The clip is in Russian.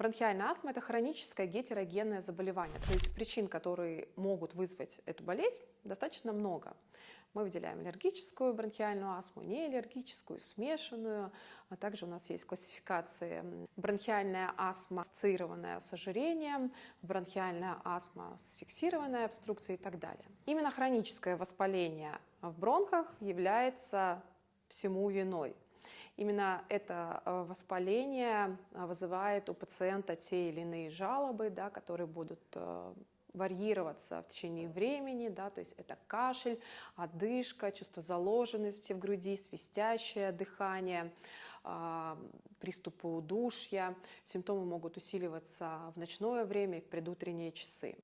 Бронхиальная астма – это хроническое гетерогенное заболевание, то есть причин, которые могут вызвать эту болезнь, достаточно много. Мы выделяем аллергическую бронхиальную астму, неаллергическую, смешанную, а также у нас есть классификации бронхиальная астма, ассоциированная с ожирением, бронхиальная астма с фиксированной обструкцией и так далее. Именно хроническое воспаление в бронхах является всему виной. Именно это воспаление вызывает у пациента те или иные жалобы, да, которые будут варьироваться в течение времени, да, то есть это кашель, одышка, чувство заложенности в груди, свистящее дыхание, приступы удушья. Симптомы могут усиливаться в ночное время и в предутренние часы.